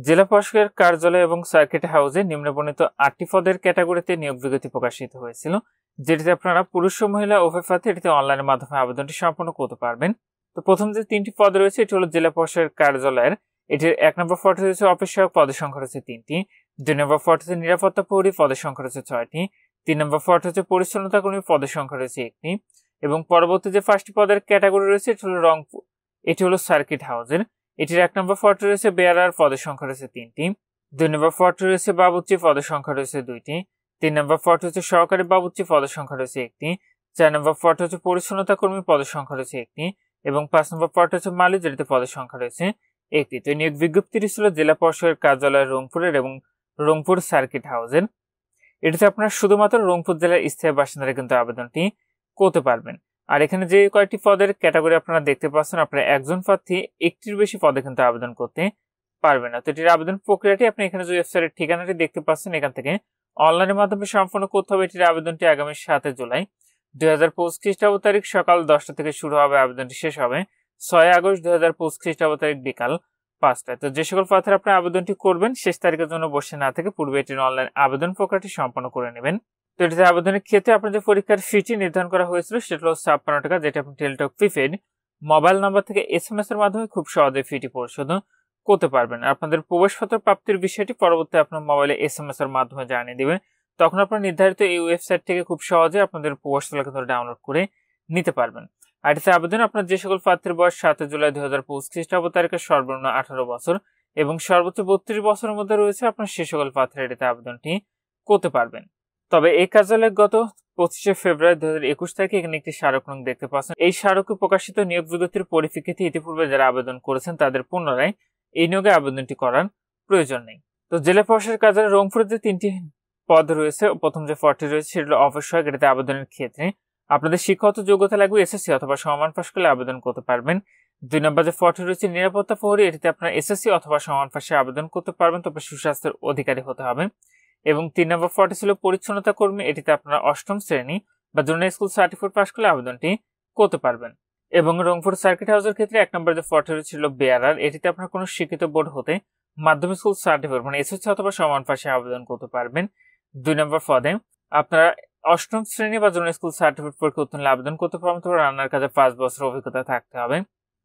জেলা প্রশাসকের কার্যালয় এবং সার্কিট হাউসে নিম্নবর্ণিত 8টি পদের ক্যাটাগরিতে নিয়োগ বিজ্ঞপ্তি প্রকাশিত হয়েছিল, যেটিতে আপনারা পুরুষ ও মহিলা উভয় প্রার্থী এটিতে অনলাইনের মাধ্যমে আবেদনটি সম্পন্ন করতে পারবেন। তো প্রথম যে 3টি পদ রয়েছে এটি হলো জেলা প্রশাসকের কার্যালয়ের। এটির 1 নম্বর পদে রয়েছে অফিস সহায়ক, পদের সংখ্যা রয়েছে 3টি। 2 নম্বর পদে হচ্ছে নিরাপত্তা প্রহরী, পদের সংখ্যা রয়েছে 6টি। 3 নম্বর পদে হচ্ছে পরিচ্ছন্নতা কর্মী, পদের সংখ্যা রয়েছে 1টি। এবং পরবর্তী যে 5টি পদের ক্যাটাগরি রয়েছে এটি হলো রংপুর, এটি হলো সার্কিট হাউসের। এটির 1 নম্বর পদে রয়েছে বেয়ারার, পদের সংখ্যা রয়েছে 3টি। 2 নম্বর পদে রয়েছে বাবুর্চি, পদের সংখ্যা রয়েছে 2টি। 3 নম্বর পদে হচ্ছে সহকারী বাবুর্চি, পদের সংখ্যা রয়েছে 1টি। 4 নম্বর পদে হচ্ছে পরিচ্ছন্নতা কর্মী, পদের সংখ্যা রয়েছে 1টি। এবং 5 নম্বর পদে হচ্ছে মালি, যেটিতে পদের সংখ্যা রয়েছে 1টি। তো নিয়োগ বিজ্ঞপ্তিটি ছিল জেলা প্রশাসকের কার্যালয় রংপুরের এবং রংপুর সার্কিট হাউসের। এটিতে আপনারা শুধুমাত্র রংপুর জেলার স্থায়ী বাসিন্দারা কিন্তু আবেদনটি করতে পারবেন। আর এখানে যে কয়েকটি পদের ক্যাটাগরি আপনারা দেখতে পাচ্ছেন, আপনারা একজন প্রার্থী একটির বেশি পদে কিন্তু আবেদন করতে পারবেন না। তো এটির আবেদন প্রক্রিয়াটি আপনি এখানে যে ওয়েবসাইটের ঠিকানাটি দেখতে পাচ্ছেন এখান থেকে অনলাইনের মাধ্যমে সম্পন্ন করতে হবে। এটির আবেদনটি আগামী 7 জুলাই 2025 খ্রিস্টাব্দ তারিখ সকাল 10টা থেকে শুরু হবে। আবেদনটি শেষ হবে 6 আগস্ট 2025 খ্রিস্টাব্দ তারিখ বিকাল 5টায়। তো যে সকল প্রার্থীরা আপনি আবেদনটি করবেন শেষ তারিখের জন্য বসে না থেকে পূর্বে এটির অনলাইন আবেদন প্রক্রিয়াটি সম্পন্ন করে নেবেন। তো এটিতে আবেদনের ক্ষেত্রে আপনার যে পরীক্ষার ফিটি নির্ধারণ করা হয়েছিল সেটা হলো 56 টাকা, যেটা আপনি টেলিটক প্রিপেড মোবাইল নাম্বার থেকে SMS এর মাধ্যমে খুব সহজে ফিটি পরিশোধ করতে পারবেন। আপনাদের প্রবেশপত্র প্রাপ্তির বিষয়টি পরবর্তী আপনার মোবাইলে SMS এর মাধ্যমে জানিয়ে দিবে। তখন আপনার নির্ধারিত এই ওয়েবসাইট থেকে খুব সহজে আপনাদের প্রবেশপত্র কিন্তু ডাউনলোড করে নিতে পারবেন। আর এটিতে আবেদন আপনার যে সকল প্রার্থীর বয়স 7 জুলাই 2025 খ্রিস্টাব্দ তারিখে সর্বনিম্ন 18 বছর এবং সর্বোচ্চ 32 বছরের মধ্যে রয়েছে, আপনার সে সকল প্রার্থীরা এটিতে আবেদনটি করতে পারবেন। তবে এই কার্যালয় গত 25 ফেব্রুয়ারি 2021 তারিখে এখানে একটি স্মারক নং দেখতে পাচ্ছেন। এই স্মারকে প্রকাশিত নিয়োগ বিজ্ঞপ্তির পরিপ্রেক্ষিতে ইতিপূর্বে যারা আবেদন করেছেন তাদের পুনরায় এই নিয়োগে আবেদনটি করার প্রয়োজন নেই। তো জেলা প্রশাসকের কার্যালয় রংপুরের যে 3টি পদ রয়েছে, প্রথম যে পদটি রয়েছে সেটা অফিস সহায়ক। এটাতে আবেদনের ক্ষেত্রে আপনাদের শিক্ষাগত যোগ্যতা লাগবে SSC অথবা সমমান পাশ করলে আবেদন করতে পারবেন। 2 নম্বর যে পদটি রয়েছে নিরাপত্তা প্রহরী, এটিতে আপনারা SSC অথবা সমান পাশে আবেদন করতে পারবেন, তবে সুস্বাস্থ্যের অধিকারী হতে হবে। এবং 3 নম্বর পদটি ছিল পরিচ্ছন্নতা কর্মী, এটিতে আপনারা 8ম শ্রেণী বা জুনিয়র স্কুল সার্টিফিকেট পাস করলে আবেদনটি করতে পারবেন। এবং রংপুর সার্কিট হাউসের ক্ষেত্রে 1 নম্বর যে পদটি ছিল বেয়ারার, এটিতে আপনার কোনো শিক্ষিত বোর্ড হতে মাধ্যমিক স্কুল সার্টিফিকেট মানে SSC অথবা সমান পাশে আবেদন করতে পারবেন। 2 নম্বর পদে আপনারা 8ম শ্রেণী বা জুনিয়র স্কুল সার্টিফিকেট পরীক্ষা উত্তীর্ণ রান্নার কাজে 5 বছর অভিজ্ঞতা থাকতে হবে।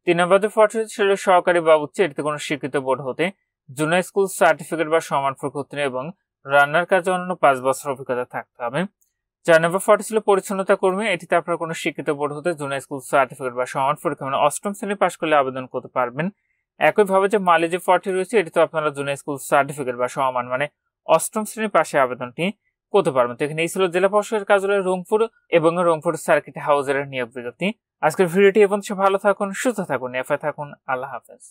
3 নম্বর যে পদটি ছিল সহকারী বাবুর্চি, এটিতে কোনো শিক্ষিত বোর্ড হতে জুনিয়র স্কুল সার্টিফিকেট বা সমান পরীক্ষা উত্তীর্ণ এবং রান্নার কাজে অন্য 5 বছর অভিজ্ঞতা থাকতে হবে। 4 নম্বর পদটি ছিল পরিচ্ছন্নতা কর্মী, এটিতে আপনারা কোনো শিক্ষিত বোর্ড হতে জুনিয়র স্কুল সার্টিফিকেট বা সমান পরীক্ষা মানে 8ম শ্রেণী পাস করলে আবেদন করতে পারবেন। একইভাবে যে মালি যে পদটি রয়েছে এটিতে আপনারা জুনিয়র স্কুল সার্টিফিকেট বা সমান মানে 8ম শ্রেণী পাশে আবেদনটি করতে পারবেন। তো এখানে এই ছিল জেলা প্রশাসকের কার্যালয় রংপুর এবং রংপুর সার্কিট হাউসের নিয়োগ বিজ্ঞপ্তি। আজকের ভিডিওটি এবং ভালো থাকুন, সুস্থ থাকুন, নিরাপদে থাকুন। আল্লাহ হাফেজ।